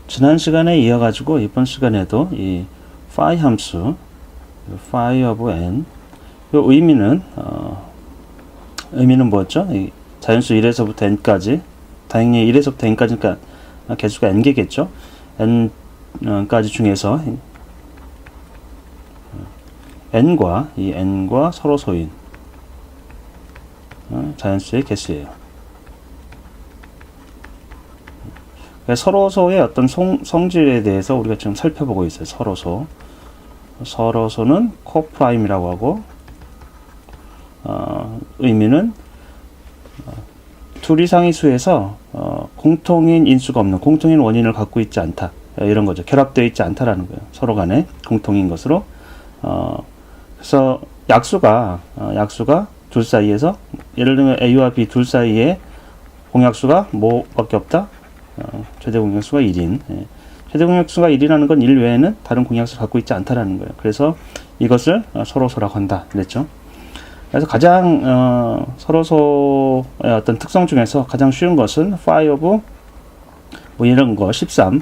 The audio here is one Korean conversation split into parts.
지난 시간에 이어가지고 이번 시간에도 이 phi 함수, phi of n, 요 의미는 뭐였죠? 이 자연수 1에서부터 n까지, 당연히 1에서부터 n까지니까 개수가 n개겠죠? n까지 중에서 n과 서로 소인 자연수의 개수예요. 서로소의 어떤 성질에 대해서 우리가 지금 살펴보고 있어요. 서로소는 코프라임이라고 하고, 의미는 둘 이상의 수에서 공통인 인수가 없는, 공통인 원인을 갖고 있지 않다, 이런 거죠. 결합되어 있지 않다라는 거예요. 서로 간에 공통인 것으로. 그래서 약수가 둘 사이에서, 예를 들면 A와 B 둘 사이에 공약수가 뭐밖에 없다? 최대 공약수가 1인. 최대 공약수가 1이라는 건 1 외에는 다른 공약수를 갖고 있지 않다라는 거예요. 그래서 이것을 서로소라고 한다 그랬죠. 그래서 가장 서로소의 어떤 특성 중에서 가장 쉬운 것은 phi of 뭐 이런 거 13,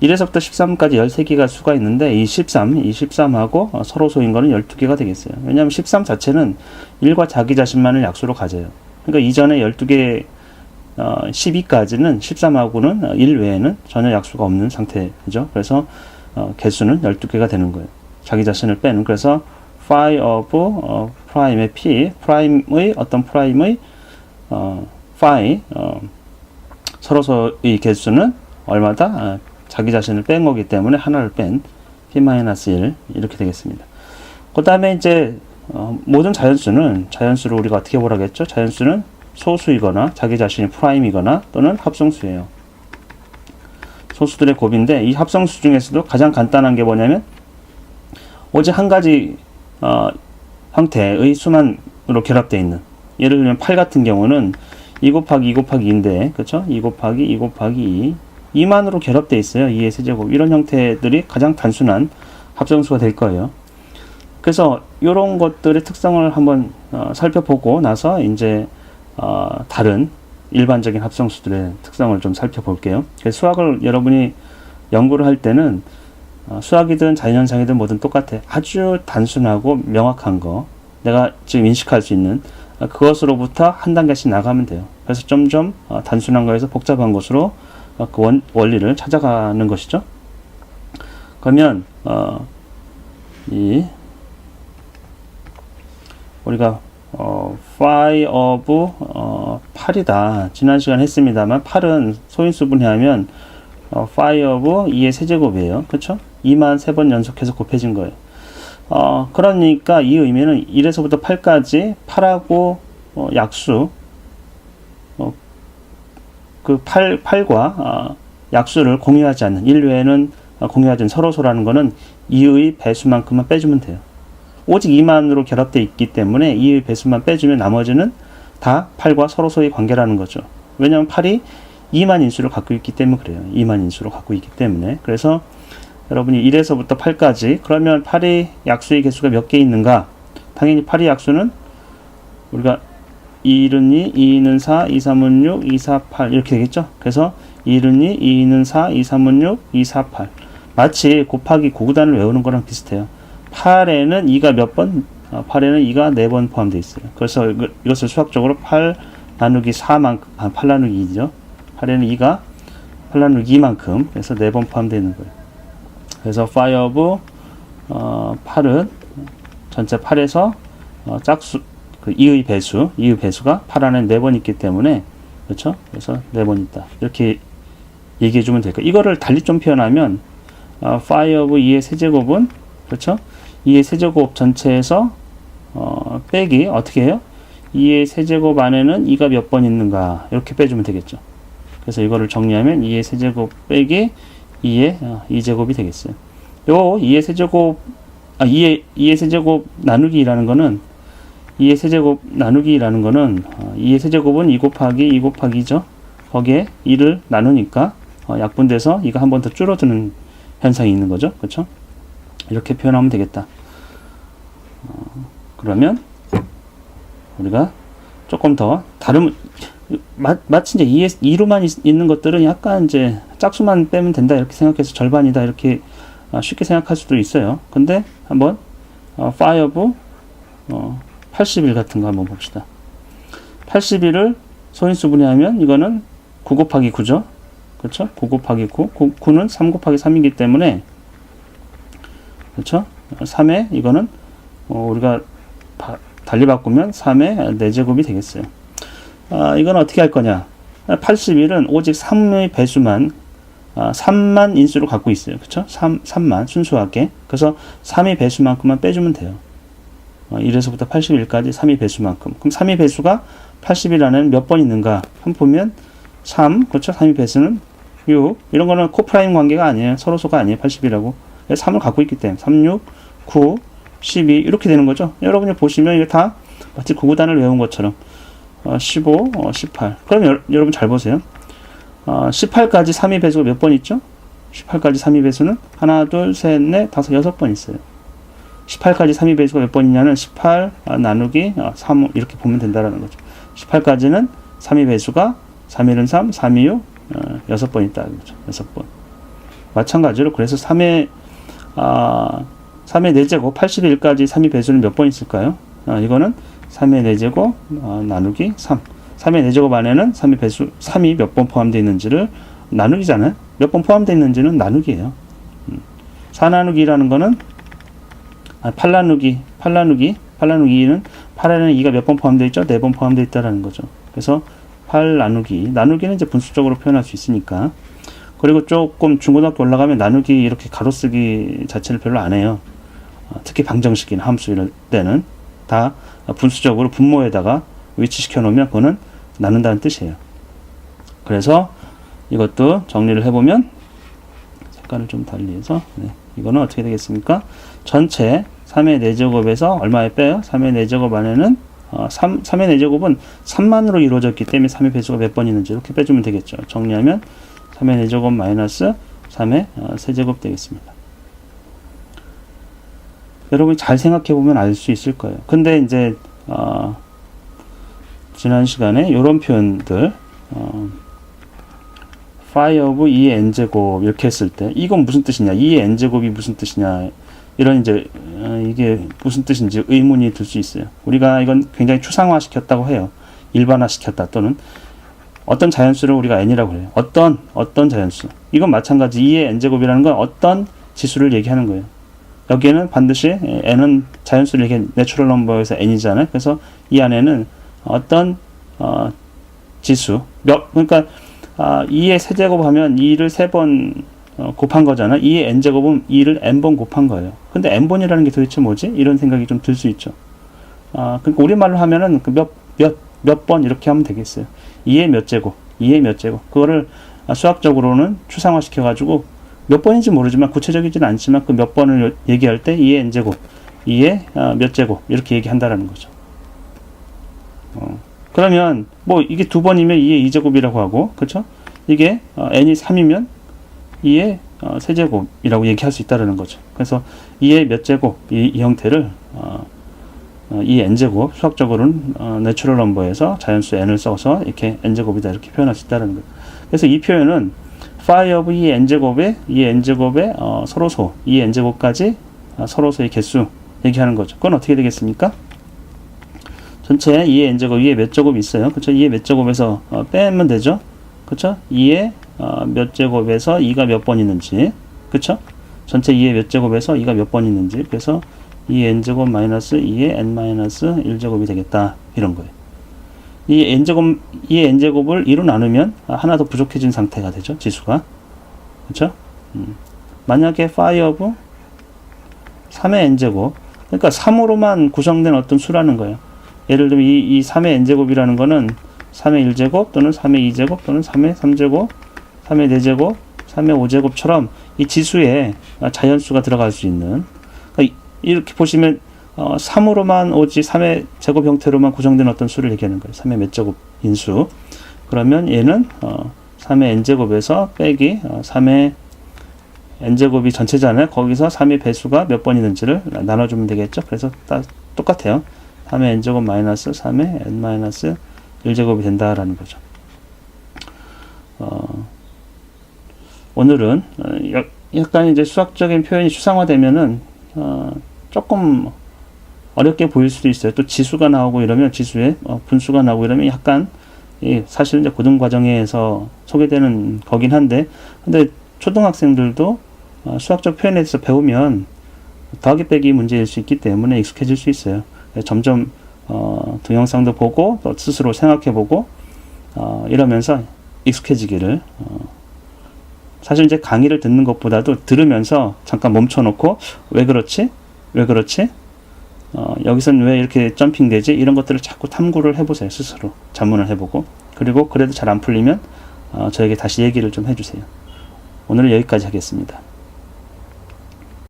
1에서부터 13까지 13개가 수가 있는데, 이 13하고 서로소인 거는 12개가 되겠어요. 왜냐하면 13 자체는 1과 자기 자신만을 약수로 가져요. 그러니까 이전에 12개 12까지는 13하고는 1 외에는 전혀 약수가 없는 상태죠. 그래서 개수는 12개가 되는 거예요. 자기 자신을 빼는. 그래서 phi of prime의 p, 프라임의 어떤 프라임의 phi 서로소의 개수는 얼마다? 자기 자신을 뺀 거기 때문에 하나를 뺀 p-1 이렇게 되겠습니다. 그 다음에 이제 모든 자연수를 우리가 어떻게 보라겠죠? 자연수는 소수이거나 자기 자신이 프라임이거나 또는 합성수예요. 소수들의 곱인데, 이 합성수 중에서도 가장 간단한 게 뭐냐면 오직 한 가지 형태의 수만으로 결합되어 있는, 예를 들면 8 같은 경우는 2 곱하기 2 곱하기 2인데, 그쵸? 2 곱하기 2 곱하기 2, 2만으로 결합되어 있어요. 2의 세제곱. 이런 형태들이 가장 단순한 합성수가 될 거예요. 그래서 이런 것들의 특성을 한번 살펴보고 나서 이제 다른 일반적인 합성수들의 특성을 좀 살펴볼게요. 수학을 여러분이 연구를 할 때는 수학이든 자연현상이든 뭐든 똑같아. 아주 단순하고 명확한 거, 내가 지금 인식할 수 있는 그것으로부터 한 단계씩 나가면 돼요. 그래서 점점 단순한 거에서 복잡한 것으로 그 원리를 찾아가는 것이죠. 그러면 우리가 phi of 8이다. 지난 시간 했습니다만 8은 소인수 분해하면 phi of 2의 세제곱이에요. 그쵸? 2만 3번 연속해서 곱해진 거예요. 그러니까 이 의미는 1에서부터 8까지 8하고 약수, 그 8과 약수를 공유하지 않는, 1 외에는 공유하지 않는 서로소라는 거는 2의 배수만큼만 빼주면 돼요. 오직 2만으로 결합되어 있기 때문에 2의 배수만 빼주면 나머지는 다 8과 서로소의 관계라는 거죠. 왜냐하면 8이 2만 인수를 갖고 있기 때문에 그래요. 2만 인수를 갖고 있기 때문에. 그래서 여러분이 1에서부터 8까지, 그러면 8의 약수의 개수가 몇 개 있는가? 당연히 8의 약수는 우리가 2는 2, 2는 4, 2, 3은 6, 2, 4, 8 이렇게 되겠죠. 그래서 2는 2, 2는 4, 2, 3은 6, 2, 4, 8. 마치 곱하기 9구단을 외우는 거랑 비슷해요. 8에는 2가 몇 번? 8에는 2가 4번 포함되어 있어요. 그래서 이것을 수학적으로 8 나누기 4만큼, 8 나누기 2죠. 8에는 2가 8 나누기 2만큼, 그래서 4번 포함되어 있는 거예요. 그래서 phi of 8은 전체 8에서 짝수, 그 2의 배수가 8 안에 4번 있기 때문에, 그렇죠? 그래서 4번 있다. 이렇게 얘기해 주면 될까요? 이거를 달리 좀 표현하면 phi of 2의 세제곱은, 그렇죠? 2의 세제곱 전체에서 빼기 어떻게 해요? 2의 세제곱 안에는 2가 몇 번 있는가, 이렇게 빼주면 되겠죠. 그래서 이거를 정리하면 2의 세제곱 빼기 2의 2제곱이 되겠어요. 요 2의 세제곱 2의 세제곱 나누기라는 거는 2의 세제곱 나누기라는 거는 2의 세제곱은 2 곱하기 2 곱하기죠. 거기에 2를 나누니까 약분돼서 2가 한 번 더 줄어드는 현상이 있는 거죠. 그렇죠? 이렇게 표현하면 되겠다. 그러면 우리가 조금 더 마치 이제 2로만 있는 것들은 약간 이제 짝수만 빼면 된다 이렇게 생각해서 절반이다 이렇게 쉽게 생각할 수도 있어요. 근데 한번 phi of 81 같은 거 한번 봅시다. 81을 소인수 분해하면 이거는 9 곱하기 9죠. 그렇죠? 9 곱하기 9. 9는 3 곱하기 3이기 때문에 그렇죠? 3에 이거는 우리가 달리 바꾸면 3의 4제곱이 되겠어요. 이건 어떻게 할 거냐? 81은 오직 3의 배수만 3만 인수를 갖고 있어요. 그렇죠? 3만 순수하게. 그래서 3의 배수만큼만 빼주면 돼요. 1에서부터 81까지 3의 배수만큼. 그럼 3의 배수가 80일 안에는 몇 번 있는가? 한번 보면 3, 그렇죠? 3의 배수는 6. 이런 거는 코프라임 관계가 아니에요. 서로소가 아니에요. 80이라고. 3을 갖고 있기 때문에 3, 6, 9, 12 이렇게 되는 거죠. 여러분이 보시면 이게 다 마치 구구단을 외운 것처럼 15, 18. 그럼 여러분 잘 보세요. 18까지 3의 배수가 몇 번 있죠? 18까지 3의 배수는 하나, 둘, 셋, 넷, 다섯, 6번 있어요. 18까지 3의 배수가 몇 번 있냐는 18 나누기 3 이렇게 보면 된다라는 거죠. 18까지는 3의 배수가 3일은 3, 3이 6, 6번 있다는 거죠. 6번. 마찬가지로 그래서 3의 4제곱 81까지 3의 배수는 몇 번 있을까요? 이거는 3의 4제곱 나누기 3. 3의 4제곱 안에는 3의 배수 3이 몇 번 포함되어 있는지를 나누기잖아요. 몇 번 포함되어 있는지는 나누기예요. 4 나누기 2라는 거는 8 나누기 2는 8에는 2가 몇 번 포함되어 있죠? 4번 포함되어 있다라는 거죠. 그래서 8 나누기는 이제 분수적으로 표현할 수 있으니까. 그리고 조금 중고등학교 올라가면 나누기 이렇게 가로쓰기 자체를 별로 안 해요. 특히 방정식이나 함수 이럴 때는 다 분수적으로 분모에다가 위치시켜 놓으면 그거는 나눈다는 뜻이에요. 그래서 이것도 정리를 해보면 색깔을 좀 달리해서 이거는 어떻게 되겠습니까? 전체 3의 4제곱에서 얼마에 빼요? 3의 4제곱 안에는 3의 4제곱은 3만으로 이루어졌기 때문에 3의 배수가 몇 번 있는지 이렇게 빼주면 되겠죠. 정리하면 3의 4제곱 마이너스 3의 세제곱 되겠습니다. 여러분이 잘 생각해보면 알 수 있을 거예요. 근데 이제 지난 시간에 이런 표현들 phi of 2의 n제곱 이렇게 했을 때 이건 무슨 뜻이냐, 2의 n제곱이 무슨 뜻이냐, 이런 이제 이게 무슨 뜻인지 의문이 들 수 있어요. 우리가 이건 굉장히 추상화 시켰다고 해요. 일반화 시켰다 또는 어떤 자연수를 우리가 n이라고 해요. 어떤 자연수. 이건 마찬가지 2의 n제곱이라는 건 어떤 지수를 얘기하는 거예요. 여기에는 반드시 n은 자연수를 얘기하는 내추럴 넘버에서 n이잖아요. 그래서 이 안에는 어떤 지수 그러니까 2의 세제곱 하면 2를 3번 곱한 거잖아. 2의 n제곱은 2를 n번 곱한 거예요. 근데 n번이라는 게 도대체 뭐지? 이런 생각이 좀 들 수 있죠. 그러니까 우리말로 하면은 몇 번 이렇게 하면 되겠어요. 2의 몇 제곱, 2의 몇 제곱. 그거를 수학적으로는 추상화 시켜가지고 몇 번인지 모르지만 구체적이지는 않지만 그 몇 번을 얘기할 때 2의 n제곱, 2의 몇 제곱 이렇게 얘기한다라는 거죠. 그러면 뭐 이게 2번이면 2의 2제곱이라고 하고, 그렇죠? 이게 n이 3이면 2의 세제곱이라고 얘기할 수 있다라는 거죠. 그래서 2의 몇 제곱 이 형태를 2의 n제곱, 수학적으로는 내추럴 넘버에서 자연수 n을 써서 이렇게 n제곱이다 이렇게 표현할 수 있다는 거예요. 그래서 이 표현은 phi of 2의 n제곱에 2의 n제곱의 서로소 2의 n제곱까지 서로소의 개수 얘기하는 거죠. 그건 어떻게 되겠습니까? 전체 2의 n제곱, 2의 몇 제곱이 있어요. 그렇죠? 2의 몇 제곱에서 빼면 되죠. 그렇죠? 2의 몇 제곱에서 2가 몇 번 있는지, 그렇죠? 전체 2의 몇 제곱에서 2가 몇 번 있는지, 그래서 2의 n제곱 마이너스 2의 n 마이너스 1제곱이 되겠다 이런 거예요. 이 n제곱, 2의 n제곱을 2로 나누면 하나 더 부족해진 상태가 되죠, 지수가. 그렇죠? 만약에 phi of 3의 n제곱, 그러니까 3으로만 구성된 어떤 수라는 거예요. 예를 들면 이 3의 n제곱이라는 거는 3의 1제곱 또는 3의 2제곱 또는 3의 3제곱, 3의 4제곱, 3의 5제곱처럼 이 지수에 자연수가 들어갈 수 있는, 그러니까 이렇게 보시면 3으로만 오지 3의 제곱 형태로만 구성된 어떤 수를 얘기하는 거예요. 3의 몇 제곱 인수. 그러면 얘는 3의 n제곱에서 빼기 3의 n제곱이 전체잖아요. 거기서 3의 배수가 몇 번 있는지를 나눠주면 되겠죠. 그래서 똑같아요. 3의 n제곱 마이너스 3의 n 마이너스 1제곱이 된다라는 거죠. 오늘은 약간 이제 수학적인 표현이 추상화되면은 조금 어렵게 보일 수도 있어요. 또 지수가 나오고 이러면 지수에 분수가 나오고 이러면 약간 사실 이제 고등 과정에서 소개되는 거긴 한데, 근데 초등학생들도 수학적 표현에 대해서 배우면 더하기 빼기 문제일 수 있기 때문에 익숙해질 수 있어요. 점점 동영상도 보고 또 스스로 생각해보고 이러면서 익숙해지기를. 사실 이제 강의를 듣는 것보다도 들으면서 잠깐 멈춰놓고 왜 그렇지? 왜 그렇지? 여기서는 왜 이렇게 점핑되지? 이런 것들을 자꾸 탐구를 해보세요. 스스로 자문을 해보고, 그리고 그래도 잘 안 풀리면 저에게 다시 얘기를 좀 해주세요. 오늘은 여기까지 하겠습니다.